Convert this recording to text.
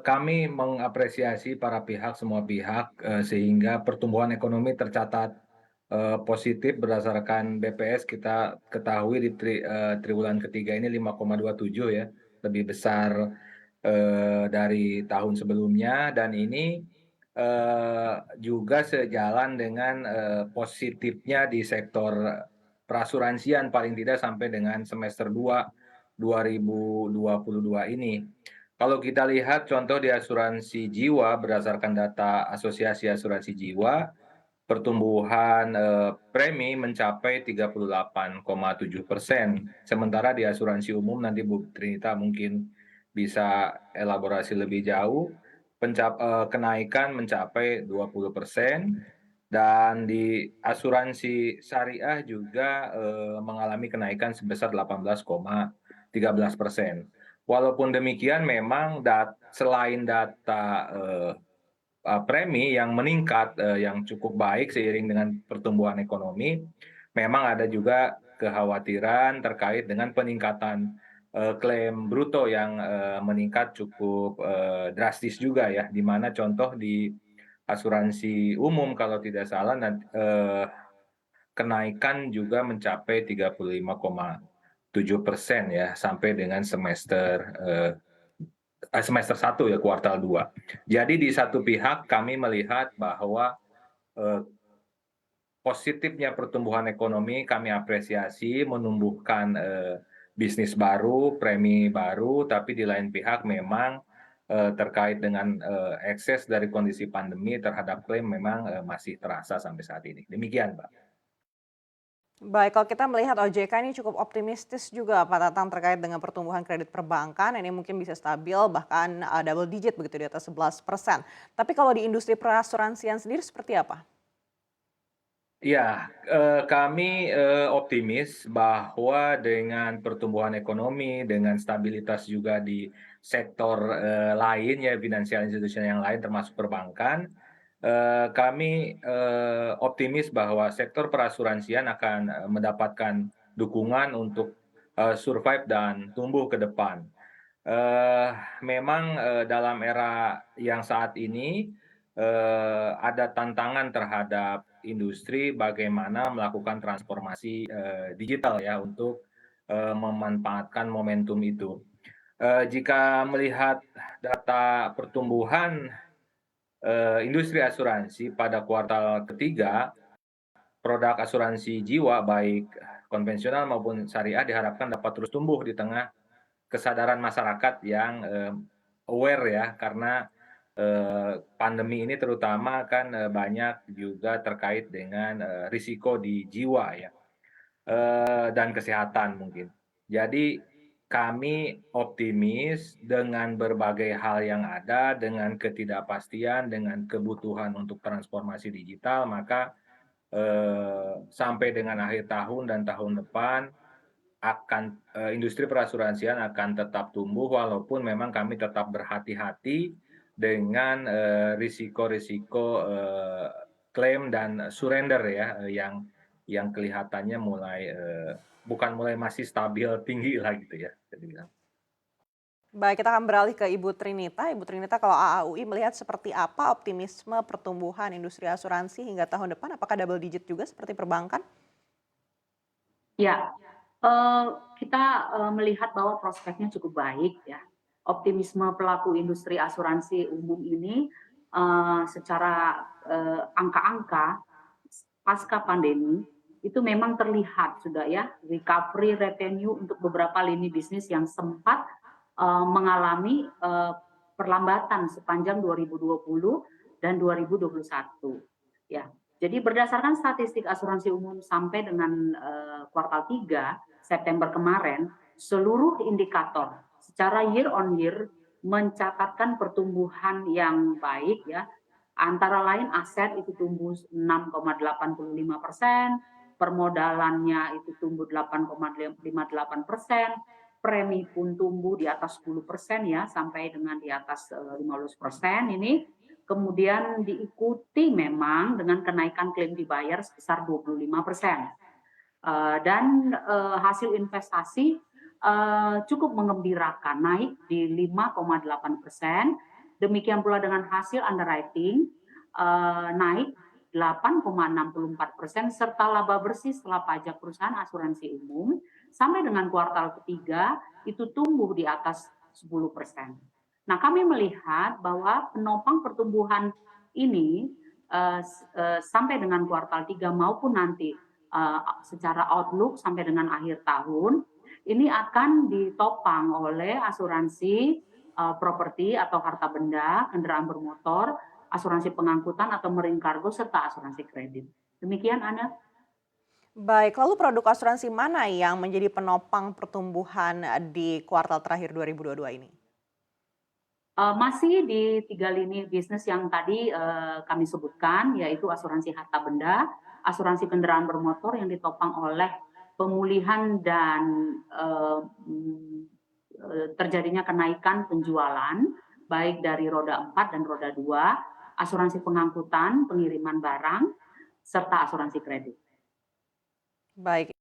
Kami mengapresiasi para pihak, semua pihak, sehingga pertumbuhan ekonomi tercatat, positif berdasarkan BPS kita ketahui di triwulan ketiga ini 5,27 ya, lebih besar, dari tahun sebelumnya dan ini, juga sejalan dengan, positifnya di sektor perasuransian paling tidak sampai dengan semester 2 2022 ini. Kalau kita lihat contoh di asuransi jiwa berdasarkan data Asosiasi Asuransi Jiwa, pertumbuhan, premi mencapai 38,7%. Sementara di asuransi umum nanti Bu Trinita mungkin bisa elaborasi lebih jauh, kenaikan mencapai 20% dan di asuransi syariah juga, mengalami kenaikan sebesar 18,13%. Walaupun demikian memang selain data, premi yang meningkat, yang cukup baik seiring dengan pertumbuhan ekonomi, memang ada juga kekhawatiran terkait dengan peningkatan, klaim bruto yang, meningkat cukup, drastis juga ya, di mana contoh di asuransi umum kalau tidak salah kenaikan juga mencapai 35,7% ya, sampai dengan semester 1 ya, kuartal 2. Jadi di satu pihak kami melihat bahwa, eee, positifnya pertumbuhan ekonomi kami apresiasi menumbuhkan, bisnis baru, premi baru, tapi di lain pihak memang, terkait dengan, ekses dari kondisi pandemi terhadap klaim memang, masih terasa sampai saat ini. Demikian, Mbak. Baik, kalau kita melihat OJK ini cukup optimistis juga Pak Tatang terkait dengan pertumbuhan kredit perbankan, ini mungkin bisa stabil bahkan double digit begitu di atas 11%. Tapi kalau di industri perasuransian sendiri seperti apa? Iya, kami, optimis bahwa dengan pertumbuhan ekonomi, dengan stabilitas juga di sektor, lain ya, financial institution yang lain termasuk perbankan, kami, optimis bahwa sektor perasuransian akan, mendapatkan dukungan untuk, survive dan tumbuh ke depan. Eee, Memang, dalam era yang saat ini, ada tantangan terhadap industri bagaimana melakukan transformasi, digital ya untuk, memanfaatkan momentum itu. Jika melihat data pertumbuhan, industri asuransi pada kuartal ketiga, produk asuransi jiwa baik konvensional maupun syariah diharapkan dapat terus tumbuh di tengah kesadaran masyarakat yang, aware ya karena, pandemi ini terutama kan, banyak juga terkait dengan, risiko di jiwa ya, dan kesehatan mungkin. Jadi kami optimis dengan berbagai hal yang ada, dengan ketidakpastian, dengan kebutuhan untuk transformasi digital, maka, sampai dengan akhir tahun dan tahun depan industri perasuransian akan tetap tumbuh walaupun memang kami tetap berhati-hati dengan, risiko-risiko, klaim dan surrender ya, yang kelihatannya masih stabil tinggi lah gitu ya, bisa dibilang. Baik, kita akan beralih ke Ibu Trinita. Ibu Trinita, kalau AAUI melihat seperti apa optimisme pertumbuhan industri asuransi hingga tahun depan? Apakah double digit juga seperti perbankan? Ya, kita, melihat bahwa prospeknya cukup baik ya. Optimisme pelaku industri asuransi umum ini, secara, angka-angka pasca pandemi, itu memang terlihat sudah ya, recovery revenue untuk beberapa lini bisnis yang sempat, mengalami, perlambatan sepanjang 2020 dan 2021, ya. Jadi berdasarkan statistik asuransi umum sampai dengan, kuartal 3 September kemarin, seluruh indikator secara year on year mencatatkan pertumbuhan yang baik ya, antara lain aset itu tumbuh 6,85%, permodalannya itu tumbuh 8,58%, premi pun tumbuh di atas 10% ya, sampai dengan di atas, 15% ini. Kemudian diikuti memang dengan kenaikan klaim dibayar sebesar 25%. Dan, hasil investasi cukup mengembirakan, naik di 5,8%. Demikian pula dengan hasil underwriting naik 8,64%, serta laba bersih setelah pajak perusahaan asuransi umum sampai dengan kuartal ketiga itu tumbuh di atas 10%. Nah, kami melihat bahwa penopang pertumbuhan ini sampai dengan kuartal 3 maupun nanti secara outlook sampai dengan akhir tahun, ini akan ditopang oleh asuransi properti atau harta benda, kendaraan bermotor, asuransi pengangkutan atau marine cargo, serta asuransi kredit. Demikian, Ana. Baik, lalu produk asuransi mana yang menjadi penopang pertumbuhan di kuartal terakhir 2022 ini? Masih di 3 lini bisnis yang tadi kami sebutkan, yaitu asuransi harta benda, asuransi kendaraan bermotor yang ditopang oleh pemulihan dan terjadinya kenaikan penjualan, baik dari roda 4 dan roda 2, asuransi pengangkutan, pengiriman barang, serta asuransi kredit. Baik.